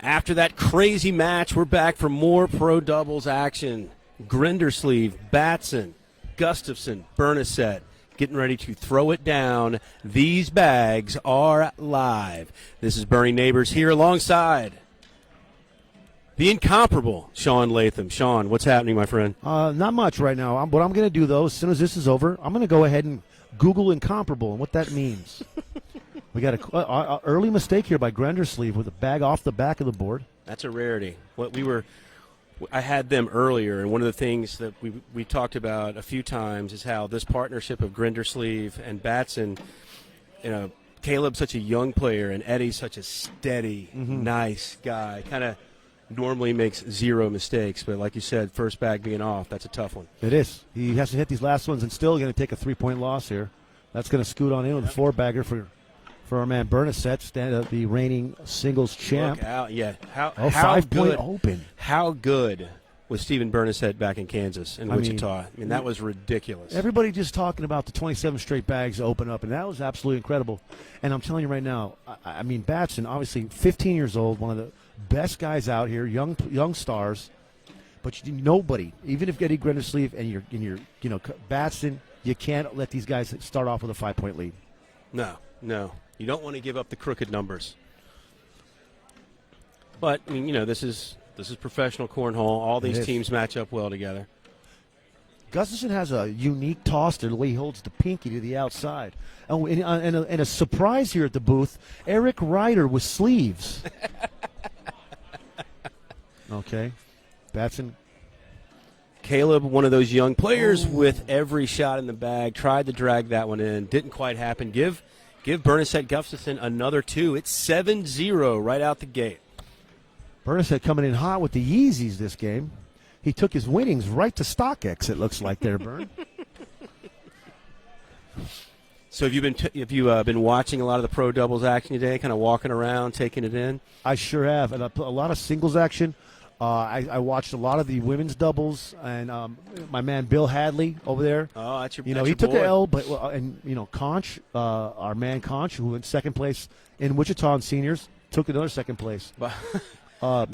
After that crazy match, we're back for more pro doubles action. Grinderslev, Batson, Gustafson, Bernacet getting ready to throw it down. These bags are live. This is Bernie Neighbors here alongside the incomparable Sean Latham. Sean, what's happening, my friend? Not much right now. What I'm going to do, though, as soon as this is over, I'm going to go ahead and Google incomparable and what that means. We got an early mistake here by Grinderslev with a bag off the back of the board. That's a rarity. I had them earlier, and one of the things that we talked about a few times is how this partnership of Grinderslev and Batson, Caleb's such a young player, and Eddie's such a steady, nice guy. Kind of normally makes zero mistakes, but like you said, first bag being off, that's a tough one. It is. He has to hit these last ones and still going to take a 3-point loss here. That's going to scoot on in with a 4-bagger for our man Bernacet, the reigning singles champ. Look out, yeah. How 5-point open. How good was Stephen Bernacet back in Kansas and Wichita? I mean, that was ridiculous. Everybody just talking about the 27 straight bags open up, and that was absolutely incredible. And I'm telling you right now, I mean, Batson, obviously 15 years old, one of the best guys out here, young stars. But nobody, even if Eddie Grinderslev and you're Batson, you can't let these guys start off with a 5-point lead. No. You don't want to give up the crooked numbers. But, I mean, this is professional cornhole. All these teams match up well together. Gustafson has a unique toss there, the way he holds the pinky to the outside. Oh, and a surprise here at the booth, Eric Ryder with sleeves. Okay. Batson. Caleb, one of those young players with every shot in the bag, tried to drag that one in. Didn't quite happen. Give Bernacet Gustafson another 2. It's 7-0 right out the gate. Bernacet coming in hot with the Yeezys this game. He took his winnings right to StockX, it looks like there, Bern. So have you been watching a lot of the pro doubles action today, kind of walking around, taking it in? I sure have, and a lot of singles action. I watched a lot of the women's doubles, and my man Bill Hadley over there. Oh, that's your he took boy. an L, but Conch, our man Conch, who went second place in Wichita in seniors, took another second place. But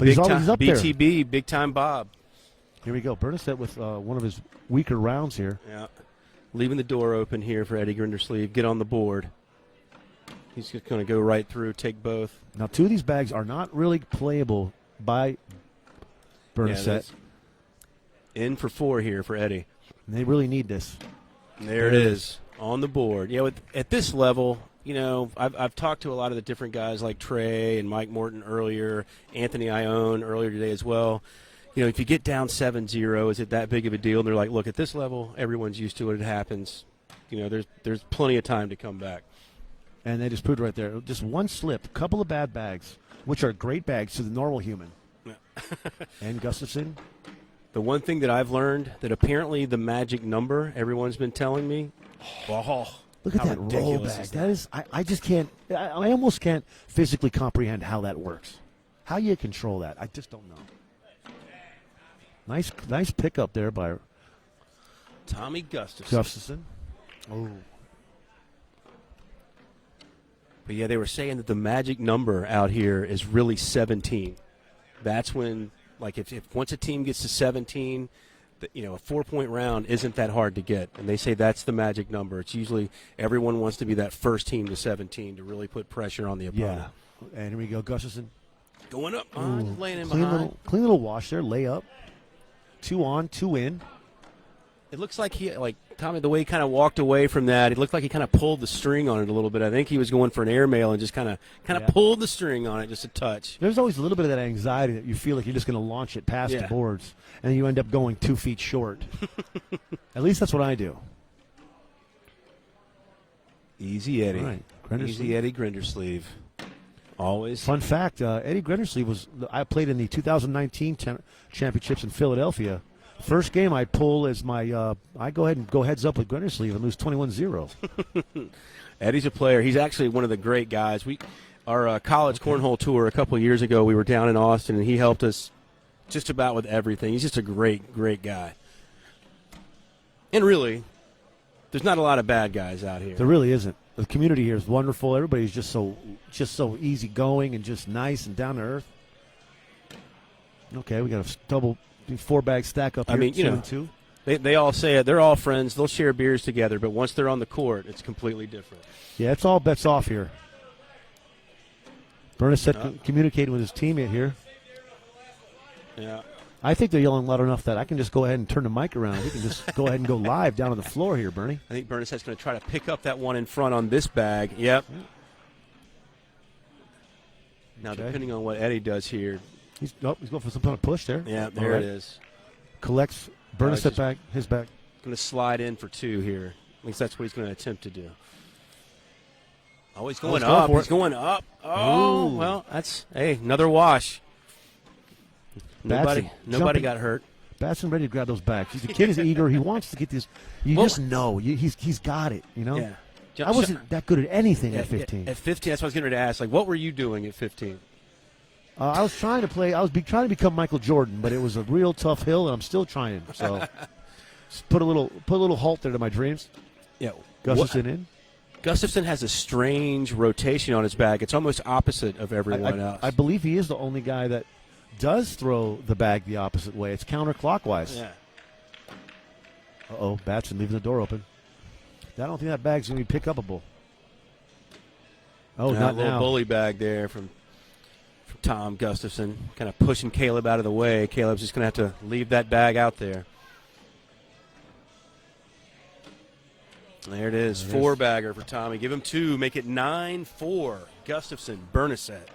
he's up there. BTB, big time Bob. Here we go. Bernacet with one of his weaker rounds here. Yeah, leaving the door open here for Eddie Grinderslev. Get on the board. He's just going to go right through, take both. Now, 2 of these bags are not really playable by Bernacet. In for 4 here for Eddie. And they really need this. There it is on the board. Yeah, at this level, I've talked to a lot of the different guys like Trey and Mike Morton earlier, Anthony Ione earlier today as well. If you get down 7-0, is it that big of a deal? And they're like, look, at this level, everyone's used to it. It happens. There's plenty of time to come back. And they just proved right there. Just one slip, a couple of bad bags, which are great bags to the normal human. And Gustafson. The one thing that I've learned, that apparently the magic number, everyone's been telling me, look at that roll bag. That is, I just can't, I almost can't physically comprehend how that works. How you control that, I just don't know. Nice pickup there by Tommy Gustafson. Oh. But yeah, they were saying that the magic number out here is really 17. That's when, like, if once a team gets to 17, a 4-point round isn't that hard to get. And they say that's the magic number. It's usually everyone wants to be that first team to 17 to really put pressure on the opponent. Yeah. And here we go, Gustafson. Going up, just laying in behind. Clean little wash there, lay up. 2 on, 2 in. It looks like Tommy, the way he kind of walked away from that, it looked like he kind of pulled the string on it a little bit. I think he was going for an airmail and just kind of pulled the string on it just a touch. There's always a little bit of that anxiety that you feel like you're just going to launch it past the boards, and you end up going 2 feet short. At least that's what I do. Easy Eddie. Right. Easy Eddie Grinderslev. Always. Fun fact, Eddie Grinderslev I played in the 2019 championships in Philadelphia. First game I pull is I go ahead and go heads up with Grinderslev and lose 21-0. Eddie's a player. He's actually one of the great guys. Our college cornhole tour a couple of years ago, we were down in Austin, and he helped us just about with everything. He's just a great, great guy. And really, there's not a lot of bad guys out here. There really isn't. The community here is wonderful. Everybody's just so easygoing and just nice and down to earth. Okay, we got a double 4-bag stack up here. I mean, you know, 2-2. they all say it. They're all friends. They'll share beers together, but once they're on the court, it's completely different. Yeah, it's all bets off here. Bernacet communicating with his teammate here. Yeah. I think they're yelling loud enough that I can just go ahead and turn the mic around. We can just go ahead and go live down on the floor here, Bernie. I think Bernacet's going to try to pick up that one in front on this bag. Yep. Now, depending on what Eddie does here. He's going for some kind of push there. Yeah, there it is. Collects Bernacet back, his back. Going to slide in for 2 here. At least that's what he's going to attempt to do. Oh, he's going up. He's going up. Oh, ooh. Well, that's, hey, another wash. Nobody got hurt. Batson ready to grab those bags. The kid is eager. He wants to get this. You just know. He's got it, you know? Yeah. I wasn't that good at anything at 15. At 15, that's what I was getting ready to ask. Like, what were you doing at 15? I was trying to play. I was trying to become Michael Jordan, but it was a real tough hill, and I'm still trying. So, put a little halt there to my dreams. Yeah. Gustafson in. Gustafson has a strange rotation on his bag. It's almost opposite of everyone else. I believe he is the only guy that does throw the bag the opposite way. It's counterclockwise. Yeah. Uh-oh, Batson leaving the door open. I don't think that bag's going to be pick-upable. Oh, not a little now. bully bag there from Tom Gustafson, kind of pushing Caleb out of the way. Caleb's just going to have to leave that bag out there. There it is, 4-bagger for Tommy. Give him 2, make it 9-4. Gustafson, Bernacet.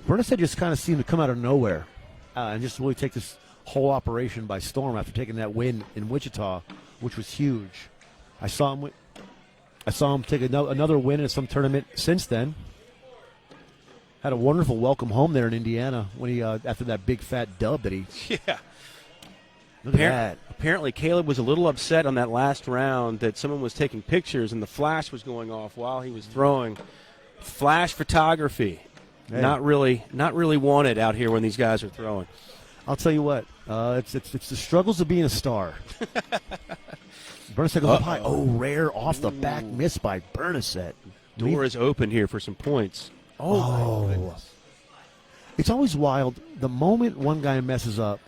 Bernacet just kind of seemed to come out of nowhere and just really take this whole operation by storm after taking that win in Wichita, which was huge. I saw him take another win in some tournament since then. Had a wonderful welcome home there in Indiana when he after that big fat dub that he. Yeah. Look at that. Apparently, Caleb was a little upset on that last round that someone was taking pictures and the flash was going off while he was throwing. Flash photography, not really wanted out here when these guys are throwing. I'll tell you what, it's the struggles of being a star. Bernacet goes up high. Oh, rare off the back miss by Bernacet. Door is open here for some points. Oh, my goodness. It's always wild. The moment one guy messes up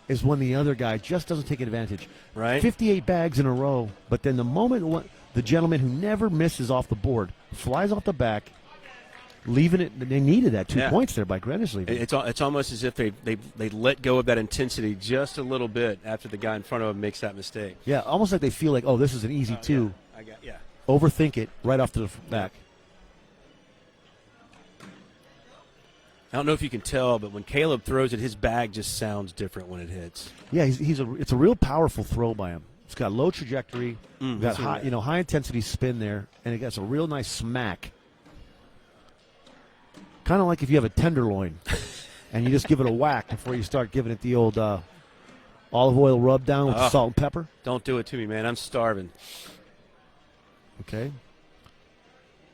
is when the other guy just doesn't take advantage. Right. 58 bags in a row, but then the moment the gentleman who never misses off the board flies off the back, leaving it. They needed that 2 points there by Grinderslev. It's almost as if they let go of that intensity just a little bit after the guy in front of them makes that mistake. Yeah, almost like they feel like, oh, this is an easy 2. Yeah. Overthink it right off to the back. I don't know if you can tell, but when Caleb throws it, his bag just sounds different when it hits. Yeah, it's a real powerful throw by him. It's got low trajectory, got high intensity spin there, and it gets a real nice smack. Kind of like if you have a tenderloin and you just give it a whack before you start giving it the old olive oil rub down with salt and pepper. Don't do it to me, man. I'm starving. Okay.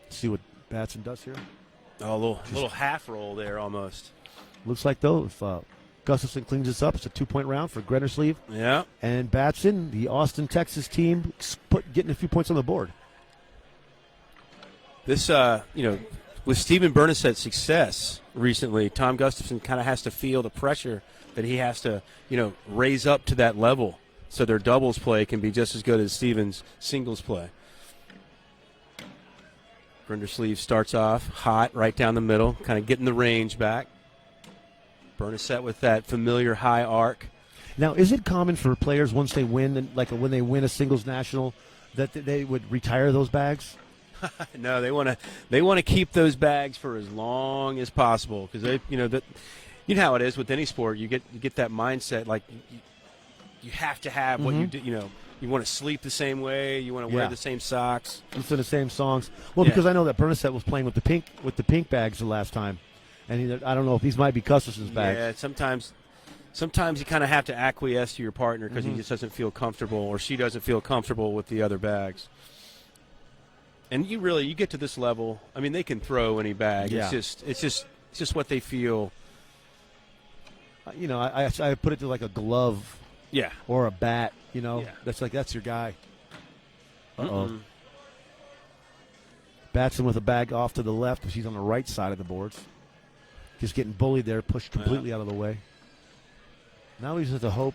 Let's see what Batson does here. Oh, a little half roll there almost. Looks like, though, if Gustafson cleans this up, it's a 2-point round for Grinderslev. Yeah. And Batson, the Austin, Texas team, getting a few points on the board. This, with Stephen Bernacet's success recently, Tom Gustafson kind of has to feel the pressure that he has to, raise up to that level so their doubles play can be just as good as Stephen's singles play. Grinderslev starts off hot right down the middle, kind of getting the range back. Bernacet with that familiar high arc. Now, is it common for players once they win, like when they win a singles national, that they would retire those bags? No, they want to keep those bags for as long as possible because they, you know how it is with any sport. You get that mindset like you have to have what you do. You want to sleep the same way. You want to wear the same socks. Listen to the same songs. Well, because I know that Bernacet was playing with the pink bags the last time, and I don't know if these might be Gustafson's bags. Yeah, sometimes you kind of have to acquiesce to your partner because he just doesn't feel comfortable or she doesn't feel comfortable with the other bags. And you get to this level. I mean, they can throw any bag. Yeah. It's just what they feel. I put it to like a glove. Yeah. Or a bat. That's your guy. Uh-oh. Batson with a bag off to the left because he's on the right side of the boards. Just getting bullied there, pushed completely out of the way. Now he's just a hope.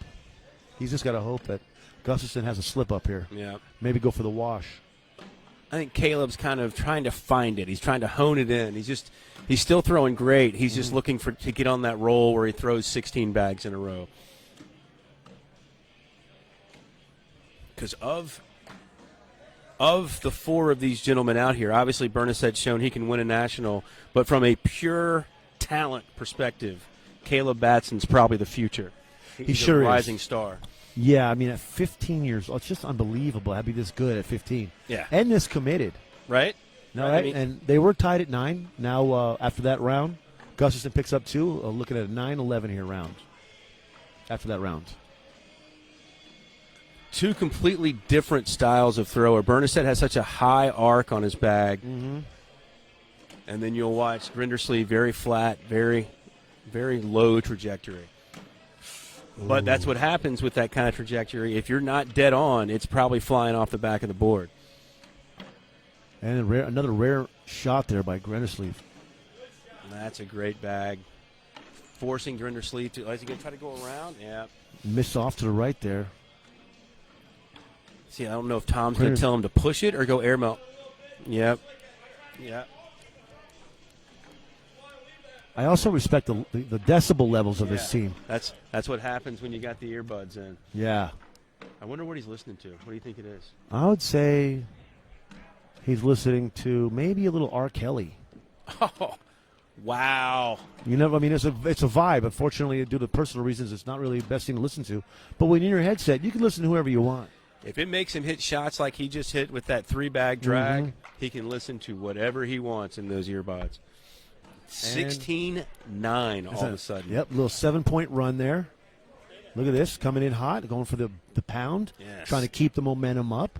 He's just got to hope that Gustafson has a slip up here. Yeah. Maybe go for the wash. I think Caleb's kind of trying to find it. He's trying to hone it in. He's still throwing great. He's just looking to get on that roll where he throws 16 bags in a row. Because of the four of these gentlemen out here, obviously Bernacet's shown he can win a national, but from a pure talent perspective, Caleb Batson's probably the future. He sure a is. Rising star. Yeah, I mean, at 15 years old, it's just unbelievable to be this good at 15. Yeah. And this committed. Right? No, right? I mean, and they were tied at 9. Now, after that round, Gustafson picks up 2, looking at a 9-11 here round. After that round. Two completely different styles of thrower. Bernacet has such a high arc on his bag. Mm-hmm. And then you'll watch Grinderslev very flat, very, very low trajectory. But that's what happens with that kind of trajectory. If you're not dead on, it's probably flying off the back of the board. And another rare shot there by Grinderslev. That's a great bag. Forcing Grinderslev to, is he going to try to go around? Yeah. Miss off to the right there. See, I don't know if Tom's going to tell him to push it or go air melt. Yep. Yeah. I also respect the decibel levels of this team. That's what happens when you got the earbuds in. Yeah. I wonder what he's listening to. What do you think it is? I would say he's listening to maybe a little R. Kelly. Oh, wow. You know, I mean, it's a vibe. Unfortunately, due to personal reasons, it's not really the best thing to listen to. But when you're in your headset, you can listen to whoever you want. If it makes him hit shots like he just hit with that 3-bag drag, he can listen to whatever he wants in those earbuds. 16-9 all of a sudden. Yep, little 7-point run there. Look at this, coming in hot, going for the pound, trying to keep the momentum up.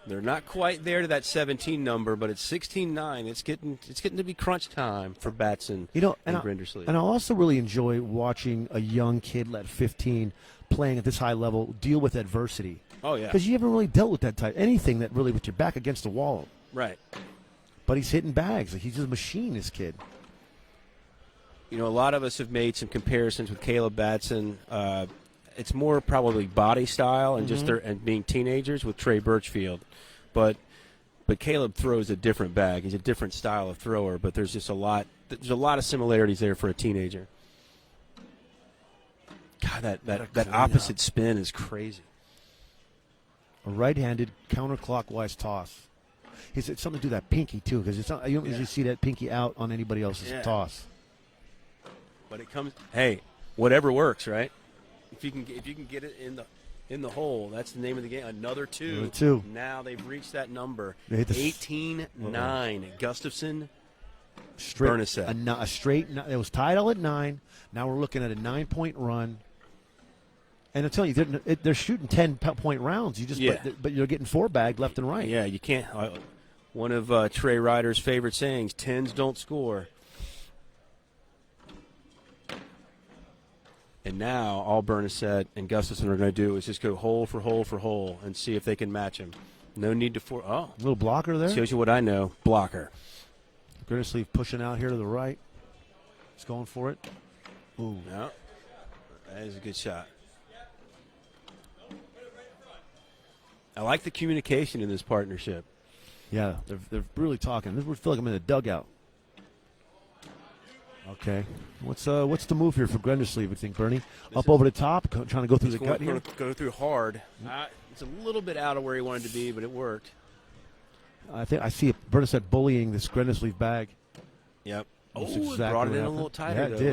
They're not quite there to that 17 number, but it's 16-9. It's getting to be crunch time for Batson and Grinderslev. And I also really enjoy watching a young kid at 15 playing at this high level deal with adversity. Oh, yeah. Because you haven't really dealt with that type, anything that really with your back against the wall. Right. But he's hitting bags. Like, he's just a machine, this kid. You know, a lot of us have made some comparisons with Caleb Batson. It's more probably body style and just and being teenagers with Trey Birchfield. But Caleb throws a different bag. He's a different style of thrower, but there's just a lot of similarities there for a teenager. God, that opposite spin is crazy. A right-handed counterclockwise toss. It's something to do that pinky too, because it's not, you don't usually see that pinky out on anybody else's toss. But it comes. Hey, whatever works, right? If you can get it in the hole, that's the name of the game. Another two. Now they've reached that number. 18-9. Gustafson. Bernacet. A straight. It was tied all at 9. Now we're looking at a 9-point run. And I'm telling you, they're shooting 10-point rounds. But you're getting 4-bagged left and right. Yeah, you can't. One of Trey Ryder's favorite sayings: "10s don't score." And now all Bernacet and Gustafson are going to do is just go hole for hole for hole and see if they can match him. No need to a little blocker there. Shows you what I know. Blocker. Grinderslev pushing out here to the right. He's going for it. Ooh. No. That is a good shot. I like the communication in this partnership. Yeah, they're really talking. We feel like I'm in a dugout. Okay. What's the move here for Grinderslev, you think, Bernie? Up over the top, trying to go through the gut here? Go through hard. It's a little bit out of where he wanted to be, but it worked. I think I see Bernacet bullying this Grinderslev bag. Yep. Exactly brought it in a little tighter, yeah, though. It did.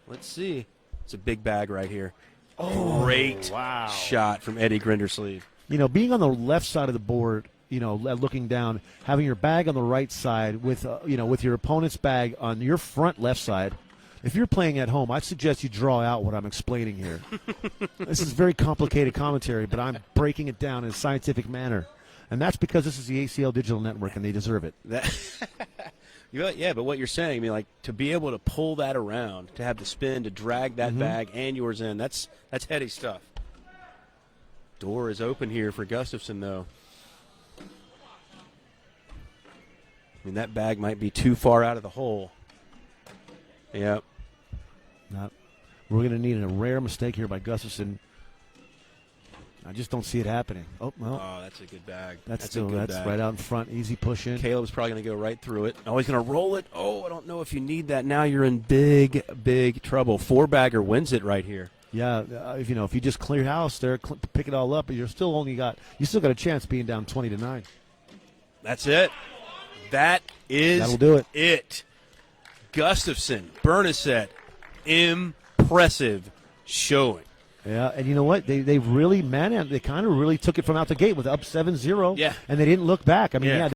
Let's see. It's a big bag right here. Great shot from Eddie Grinderslev. You know, being on the left side of the board, you know, looking down, having your bag on the right side with, with your opponent's bag on your front left side. If you're playing at home, I'd suggest you draw out what I'm explaining here. This is very complicated commentary, but I'm breaking it down in a scientific manner. And that's because this is the ACL Digital Network, and they deserve it. Yeah, but what you're saying, I mean, like, to be able to pull that around, to have the spin, to drag that bag and yours in, that's heady stuff. Door is open here for Gustafson, though. I mean, that bag might be too far out of the hole. Yep. We're going to need a rare mistake here by Gustafson. I just don't see it happening. Oh, well. Oh, that's a good bag. That's a good that's bag. right out in front. Easy push in. Caleb's probably going to go right through it. Oh, he's going to roll it. Oh, I don't know if you need that. Now you're in big, big trouble. 4-bagger wins it right here. Yeah, if you just clear house there, pick it all up, but you still got a chance being down 20-9. That's it. That'll do it. It. Gustafson, Bernacet, impressive showing. Yeah, and you know what? They really, they kind of really took it from out the gate with up 7-0. Yeah. And they didn't look back. I mean, Yeah. yeah